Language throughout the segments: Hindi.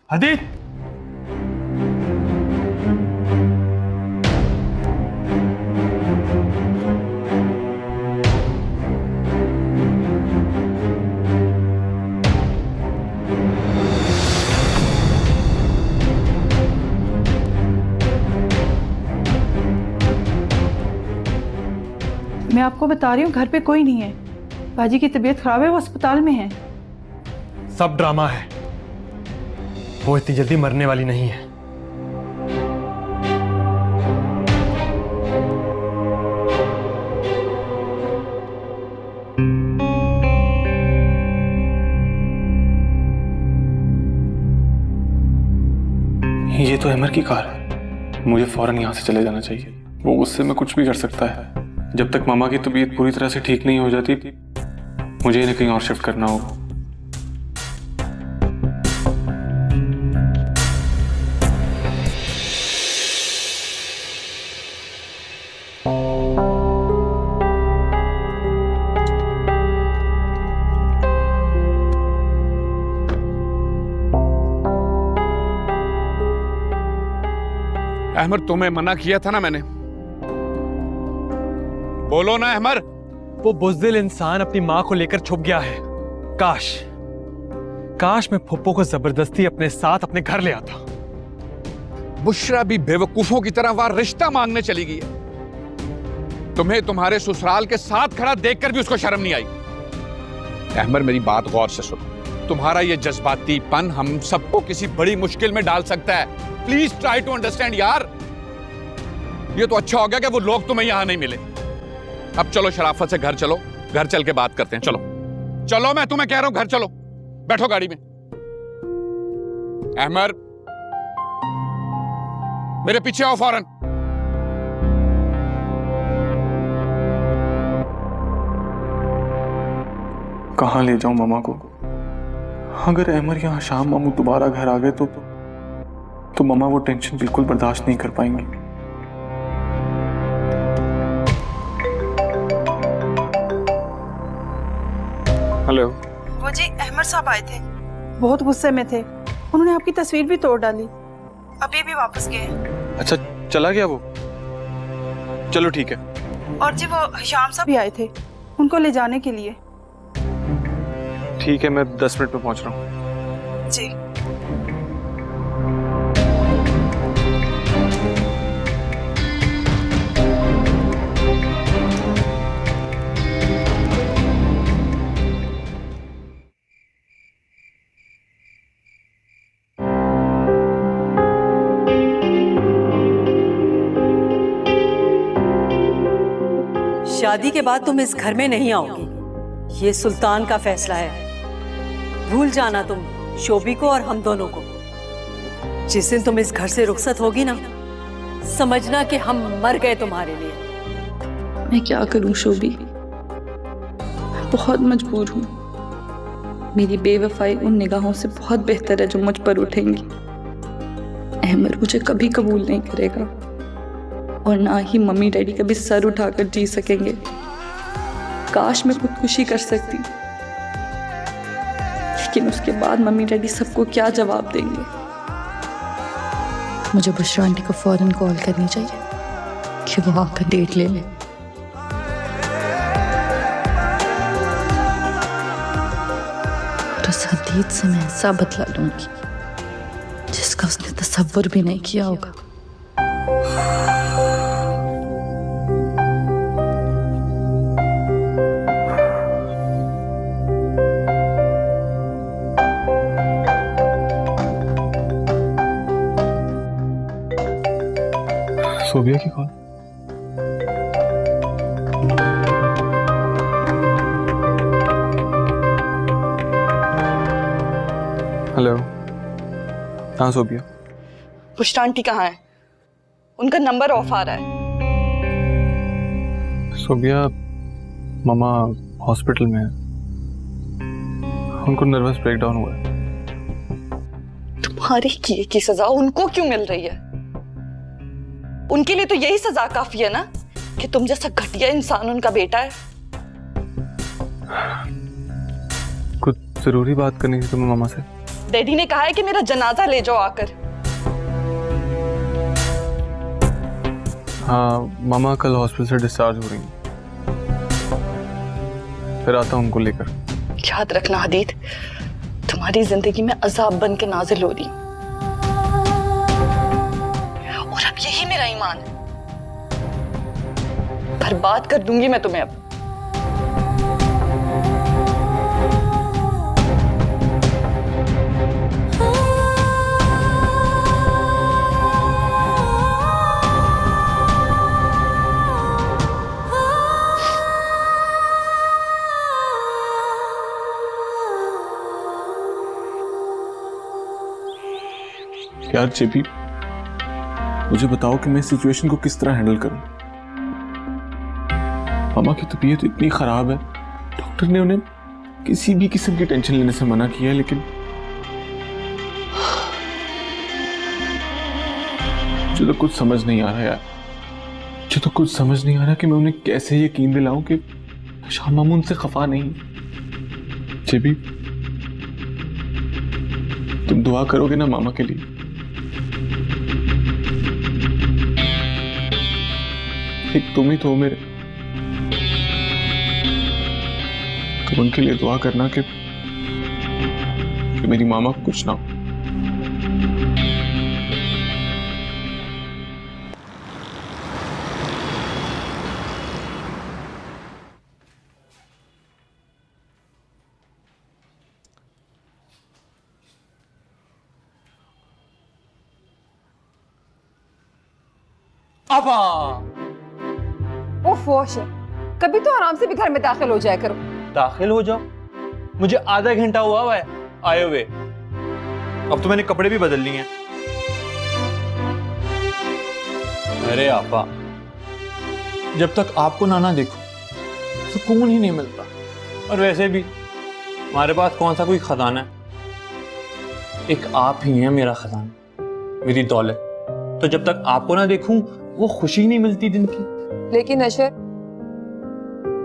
आदित्य, मैं आपको बता रही हूँ घर पे कोई नहीं है। बाजी की तबीयत खराब है, वो अस्पताल में है। सब ड्रामा है। वो इतनी जल्दी मरने वाली नहीं है। ये तो अमर की कार है। मुझे फौरन यहाँ से चले जाना चाहिए। वो गुस्से में कुछ भी कर सकता है। जब तक मामा की तबीयत पूरी तरह से ठीक नहीं हो जाती, मुझे इन्हें कहीं और शिफ्ट करना होगा। अहमर, तुम्हें मना किया था ना मैंने। बोलो ना अहमर। वो बुज़दिल इंसान अपनी माँ को लेकर छुप गया है। काश मैं फुप्पो को जबरदस्ती अपने साथ अपने घर ले आता। बुशरा भी बेवकूफों की तरह वहां रिश्ता मांगने चली गई है। तुम्हें तुम्हारे ससुराल के साथ खड़ा देखकर भी उसको शर्म नहीं आई। अहमर, मेरी बात गौर से सुनो। तुम्हारा ये जज्बातीपन हम सबको किसी बड़ी मुश्किल में डाल सकता है। प्लीज ट्राई टू अंडरस्टैंड यार। ये तो अच्छा हो गया कि वो लोग तुम्हें यहां नहीं मिले। अब चलो शराफत से घर चलो, घर चल के बात करते हैं। चलो चलो, मैं तुम्हें कह रहा हूं घर चलो। बैठो गाड़ी में। अहमर, मेरे पीछे आओ फौरन। कहाँ ले जाऊं मामा को? अगर अमर यहाँ शाम मामू दोबारा घर आ गए तो मामा वो टेंशन बिल्कुल बर्दाश्त नहीं कर पाएंगी। हेलो। वो जी अहमद साहब आए थे, बहुत गुस्से में थे। उन्होंने आपकी तस्वीर भी तोड़ डाली। अभी भी वापस गए। अच्छा, चला गया वो? चलो ठीक है। और जी वो शाम साहब भी आए थे, उनको ले जाने के लिए। ठीक है, मैं 10 मिनट में पहुंच रहा हूँ। जी। शादी के बाद तुम इस घर में नहीं आओगी। ये सुल्तान का फैसला है। भूल जाना तुम शोभी को और हम दोनों को। जिस दिन तुम इस घर से रुखसत होगी ना, समझना कि हम मर गए तुम्हारे लिए। मैं क्या करूं शोभी, बहुत मजबूर हूं। मेरी बेवफाई उन निगाहों से बहुत बेहतर है जो मुझ पर उठेंगी। अहमद मुझे कभी कबूल नहीं करेगा और ना ही मम्मी डैडी कभी सर उठाकर जी सकेंगे। काश मैं खुदकुशी कर सकती, लेकिन उसके बाद मम्मी डैडी सबको क्या जवाब देंगे। मुझे बुशरा आंटी को फौरन कॉल करनी चाहिए कि वो आकर डेट ले ले। और उस हदीद से मैं ऐसा बदला लूंगी जिसका उसने तसव्वुर भी नहीं किया होगा। सोबिया की कॉल। हेलो। हाँ सोबिया। बुशरा आंटी कहाँ है? उनका नंबर ऑफ आ रहा है। सोबिया, मामा हॉस्पिटल में है। उनको नर्वस ब्रेकडाउन हुआ है। तुम्हारे किए की सजा उनको क्यों मिल रही है? उनके लिए तो यही सजा काफी है ना कि तुम जैसा घटिया इंसान उनका बेटा है। कुछ जरूरी बात करनी थी तुम्हें मामा से। डैडी ने कहा है कि मेरा जनाजा ले जाओ आकर। हाँ, मामा कल हॉस्पिटल से डिस्चार्ज हो रही हैं। फिर आता हूँ उनको लेकर। याद रखना हदीद, तुम्हारी जिंदगी में अजाब बन के नाजिल हो रही हूं। और अब यही मेरा ईमान है। बर्बाद कर दूंगी मैं तुम्हें अब। यार जेपी, मुझे बताओ कि मैं इस सिचुएशन को किस तरह हैंडल करूं। मामा की तबीयत इतनी खराब है, डॉक्टर ने उन्हें किसी भी किस्म की टेंशन लेने से मना किया है, लेकिन मुझे तो कुछ समझ नहीं आ रहा यार। मुझे तो कुछ समझ नहीं आ रहा कि मैं उन्हें कैसे यकीन दिलाऊं कि शाह मामू उनसे खफा नहीं। जेपी, तुम दुआ करोगे ना मामा के लिए? एक तुम ही तो मेरे, तुम उनके लिए दुआ करना कि मेरी मामा को कुछ ना हो। वो फोश है, कभी तो आराम से भी घर में दाखिल हो जाया करो। दाखिल हो जाओ? मुझे आधा घंटा हुआ है आए हुए। अब तो मैंने कपड़े भी बदल लिए हैं। अरे आपा, जब तक आपको ना देखो सुकून ही नहीं मिलता। और वैसे भी हमारे पास कौन सा कोई खजाना है? एक आप ही हैं मेरा खजाना, मेरी दौलत। तो जब तक आपको ना देखूं वो खुशी नहीं मिलती दिन की। लेकिन अशर,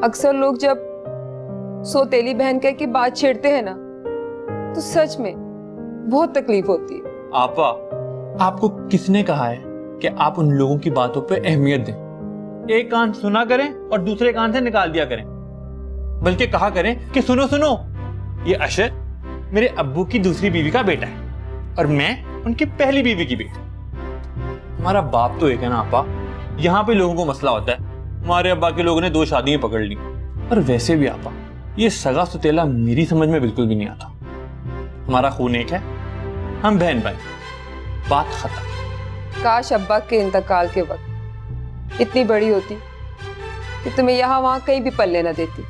अक्सर लोग जब सौतेली बहन कह के बात छेड़ते हैं ना, तो सच में बहुत तकलीफ होती है। आपा, आपको किसने कहा है कि आप उन लोगों की बातों पे अहमियत दें? एक कान सुना करें और दूसरे कान से निकाल दिया करें। बल्कि कहा करें कि सुनो सुनो, ये अशर मेरे अब्बू की दूसरी बीवी का बेटा है और मैं उनकी पहली बीवी की बेटी। हमारा बाप तो एक है ना आपा। यहाँ पे लोगों को मसला होता है हमारे अब्बा के लोगों ने 2 शादियां पकड़ ली। और वैसे भी आपा, ये सगा सुतेला मेरी समझ में बिल्कुल भी नहीं आता। हमारा खून एक है, हम बहन भाई, बात खत्म। काश अब्बा के इंतकाल के वक्त इतनी बड़ी होती कि तुम्हें यहाँ वहां कहीं भी पल्ले न देती,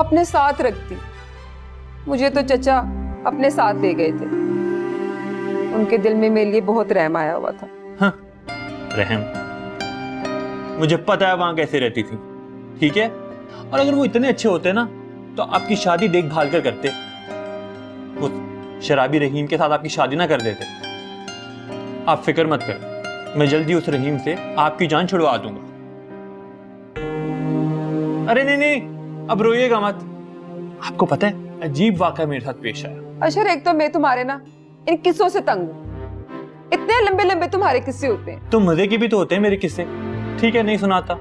अपने साथ रखती। मुझे तो चचा अपने साथ ले गए थे, उनके दिल में मेरे लिए बहुत रहम आया हुआ था। हाँ, रहम, मुझे पता है वहां कैसे रहती थी, ठीक है। और अगर वो इतने अच्छे होते ना तो आपकी शादी देखभाल कर करते। वो शराबी रहीम के साथ आपकी शादी ना कर देते। आप फिक्र मत कर, मैं जल्दी उस रहीम से आपकी जान छुड़वा दूंगा। अरे नहीं नहीं, अब रोइएगा मत। आपको पता है अजीब वाकया मेरे साथ पेश आया। अशर, एक तो मैं तुम्हारे ना इन किस्सों से तंग हूं। इतने लंबे लंबे तुम्हारे किस्से होते हैं। तो मजे के भी तो होते हैं मेरे किस्से, ठीक है, नहीं सुनाता।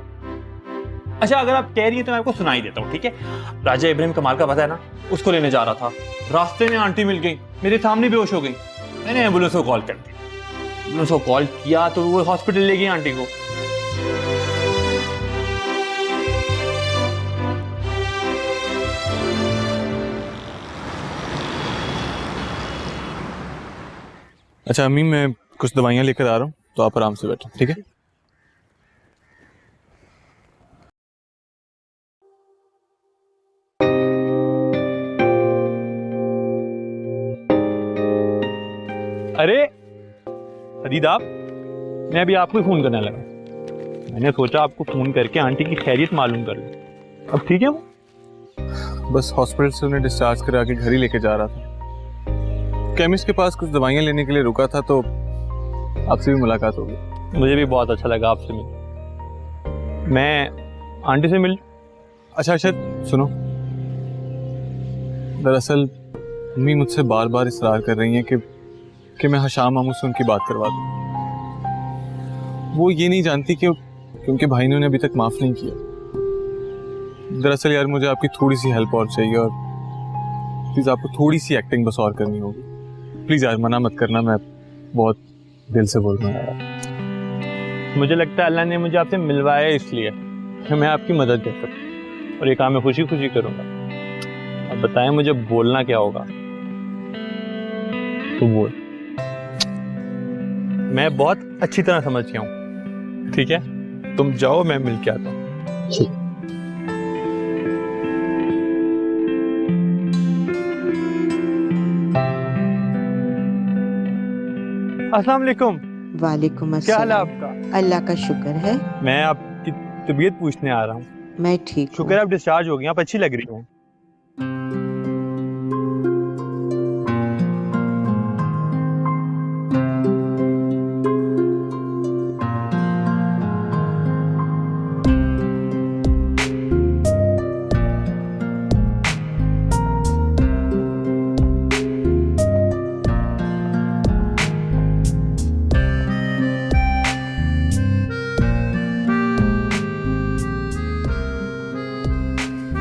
अच्छा, अगर आप कह रही है तो मैं आपको सुनाई देता हूँ, ठीक है। राजा इब्राहिम कमाल का पता है ना, उसको लेने जा रहा था। रास्ते में आंटी मिल गई, मेरे सामने बेहोश हो गई। मैंने एम्बुलेंस को कॉल कर दिया। एम्बुलेंस को कॉल किया तो वो हॉस्पिटल ले गई आंटी को। अच्छा अम्मी, मैं कुछ दवाइयाँ लेकर आ रहा हूँ, तो आप आराम से बैठो, ठीक है। अरे हदीद, आप, मैं अभी आपको फोन करने लगा। मैंने सोचा आपको फोन करके आंटी की खैरियत मालूम कर लूं। अब ठीक है वो? बस हॉस्पिटल से उन्हें डिस्चार्ज करा के घर ही लेके जा रहा था। केमिस्ट के पास कुछ दवाइयाँ लेने के लिए रुका था, तो आपसे भी मुलाकात हो गई। मुझे भी बहुत अच्छा लगा आपसे मिल। मैं आंटी से मिल। अच्छा अच्छा, सुनो, दरअसल मम्मी मुझसे बार बार इसरार कर रही हैं कि मैं हशाम मामू से उनकी बात करवा दूं। वो ये नहीं जानती कि उनके भाई ने उन्हें अभी तक माफ नहीं किया। दरअसल यार मुझे आपकी थोड़ी सी हेल्प और चाहिए, और प्लीज आपको थोड़ी सी एक्टिंग बस और करनी होगी। प्लीज यार मना मत करना, मैं बहुत दिल से बोल रहा हूँ यार। मुझे लगता है अल्लाह ने मुझे आपसे मिलवाया इसलिए कि मैं आपकी मदद कर सकूं, और ये काम मैं खुशी खुशी करूंगा। अब बताएं मुझे बोलना क्या होगा, तो बोल। मैं बहुत अच्छी तरह समझ गया हूँ, ठीक है? तुम जाओ, मैं मिल के आता हूँ। ठीक। अस्सलाम वालेकुम। वालेकुम क्या हाल है अस्सलाम। आपका? अल्लाह का शुक्र है, मैं आपकी तबीयत पूछने आ रहा हूँ। मैं ठीक हूँ। शुक्र है आप डिस्चार्ज हो गई, आप अच्छी लग रही हो।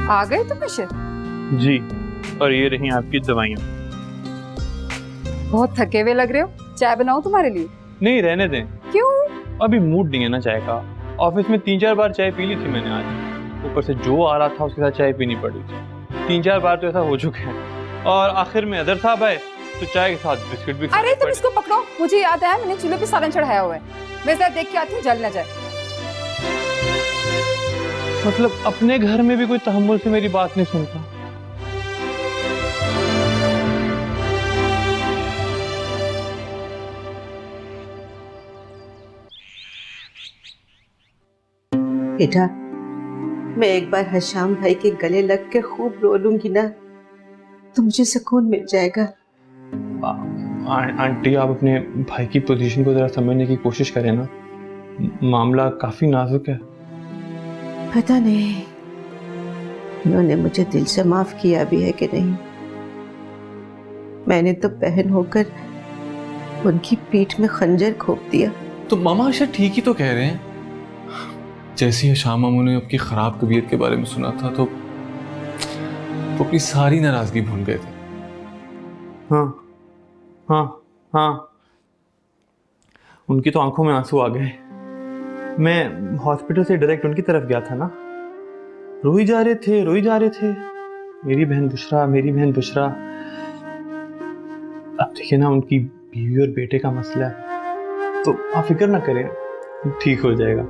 आ गए तुम इशर? जी, और ये रही आपकी दवाइयाँ। बहुत थके हुए लग रहे हो, चाय बनाऊं तुम्हारे लिए? नहीं, रहने दें। क्यों? अभी मूड नहीं है ना चाय का। ऑफिस में 3-4 बार चाय पी ली थी मैंने आज। ऊपर से जो आ रहा था उसके साथ चाय पीनी पड़ी थी। 3-4 बार तो ऐसा हो चुका है। और आखिर में अदर साहब आए तो चाय के साथ बिस्किट भी अरे तुम इसको पकड़ो, मुझे याद है मैंने चूल्हे पे सालन चढ़ाया हुआ है। मैं जरा देख के आती हूँ, जल ना जाए। मतलब अपने घर में भी कोई तहम्मुल से मेरी बात नहीं सुनता। बेटा, मैं एक बार हशाम भाई के गले लग के खूब रो लूंगी ना, तो मुझे सुकून मिल जाएगा। आंटी, आप अपने भाई की पोजीशन को जरा समझने की कोशिश करें ना। मामला काफी नाजुक है। पता नहीं उन्होंने मुझे दिल से माफ किया भी है कि नहीं। मैंने तो बहन होकर उनकी पीठ में खंजर घोंप दिया। तो मामा अशर ठीक ही तो कह रहे हैं। जैसे ही शाम मामू ने आपकी खराब तबीयत के बारे में सुना था तो अपनी सारी नाराजगी भूल गए थे। हाँ हाँ हाँ, उनकी तो आंखों में आंसू आ गए। मैं हॉस्पिटल से डायरेक्ट उनकी तरफ गया था ना। रोई जा रहे थे, मेरी बहन बुशरा, मेरी बहन बुशरा। अब देखिए ना, उनकी बीवी और बेटे का मसला है, तो आप फिक्र ना करें, ठीक हो जाएगा।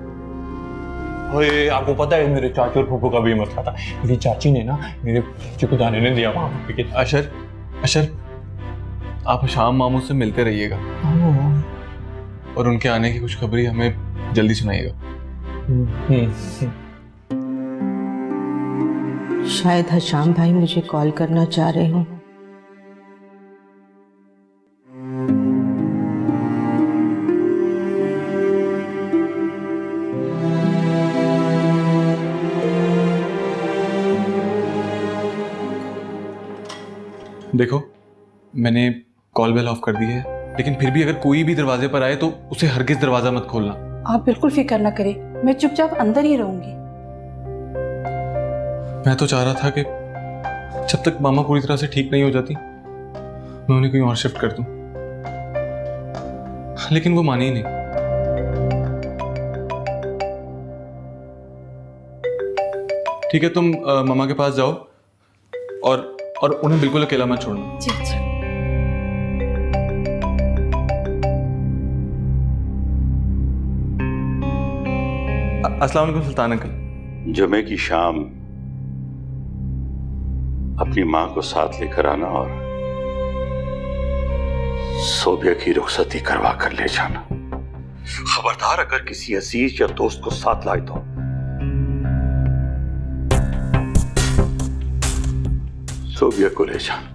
ओए, आपको पता है मेरे चाचू और फूफू का भी मसला था। मेरी चाची ने ना मेरे चाचू को जाने नहीं दिया वहां पे। अशर, आप शाम मामू से मिलते रहिएगा और उनके आने की खुशखबरी हमें जल्दी सुनाइएगा। शायद हशाम भाई मुझे कॉल करना चाह रहे हो। देखो, मैंने कॉल बेल ऑफ कर दी है, लेकिन फिर भी अगर कोई भी दरवाजे पर आए तो उसे हरगिज दरवाजा मत खोलना। आप बिल्कुल फिक्र ना करें, मैं चुपचाप अंदर ही रहूंगी। मैं तो चाह रहा था कि जब तक मामा पूरी तरह से ठीक नहीं हो जाती मैं उन्हें कहीं और शिफ्ट कर दूं, लेकिन वो मानी ही नहीं। ठीक है, तुम मामा के पास जाओ और उन्हें बिल्कुल अकेला मत छोड़ना। जी जी। अस्सलाम वालेकुम सुल्तान अंकल। जुमे की शाम अपनी मां को साथ लेकर आना और सोबिया की रुखसती करवा कर ले जाना। खबरदार, अगर किसी अजीज या दोस्त को साथ लाए तो सोबिया को ले जाना।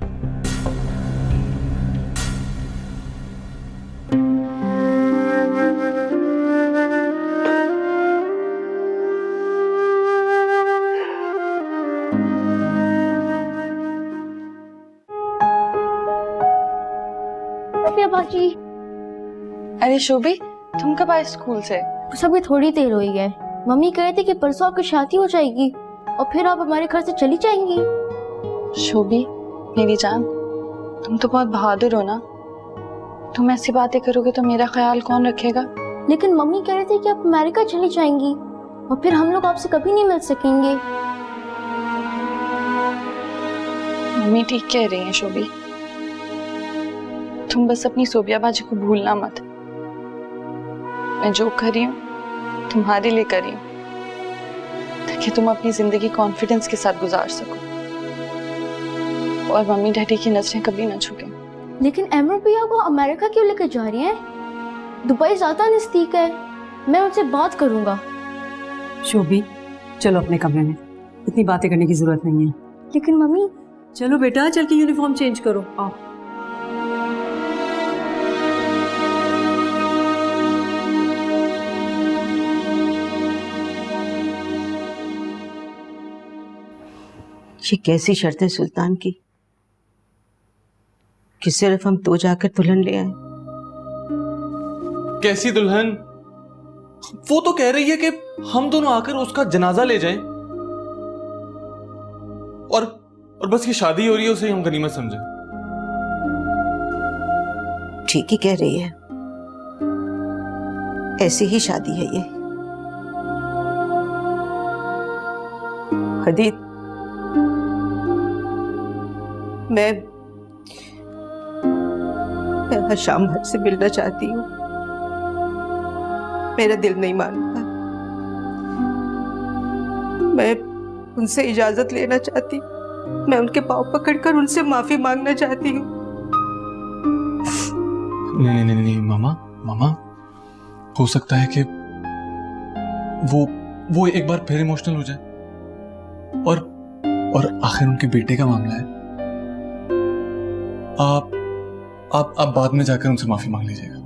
सोफिया बाजी। अरे शोभी, तुम कब आए स्कूल से? बस अभी थोड़ी देर हुई है। मम्मी कह रही थी कि परसों आपकी शादी हो जाएगी और फिर आप हमारे घर से चली जाएंगी। शोभी मेरी जान, तुम तो बहुत बहादुर हो ना। तुम ऐसी बातें करोगे तो मेरा ख्याल कौन रखेगा? लेकिन मम्मी कह रही थी कि आप अमेरिका चली जाएंगी और फिर हम लोग आपसे कभी नहीं मिल सकेंगे। मम्मी ठीक कह रही हैं शोभी। तुम बस अपनी सोबिया बाजी को भूलना मत। मैं जो कर रही हूँ तुम्हारे लिए कर रही हूँ, ताकि तुम अपनी जिंदगी कॉन्फिडेंस के साथ गुजार सको और मम्मी डैडी की नजरें कभी ना झुकें। लेकिन अमर भैया को अमेरिका क्यों लेकर जा रही हैं? दुबई ज्यादा नजदीक है। मैं उनसे बात करूंगा। शोभी चलो अपने कमरे में, इतनी बातें करने की जरूरत नहीं है। लेकिन मम्मी। चलो बेटा, चल के यूनिफॉर्म चेंज करो, आओ। ये कैसी शर्त है सुल्तान की कि सिर्फ हम तो जाकर दुल्हन ले आए? कैसी दुल्हन? वो तो कह रही है कि हम दोनों आकर उसका जनाजा ले जाएं और बस ये शादी हो रही है उसे हम गनीमत समझें। ठीक ही कह रही है, ऐसी ही शादी है ये। हदीद, मैं हर शाम भर से मिलना चाहती हूँ। मेरा दिल नहीं मानता। मैं उनसे इजाजत लेना चाहती, मैं उनके पाँव पकड़कर उनसे माफी मांगना चाहती हूँ। नहीं नहीं नहीं मामा, हो सकता है कि वो एक बार फिर इमोशनल हो जाए और आखिर उनके बेटे का मामला है। आप बाद में जाकर उनसे माफी मांग लीजिएगा।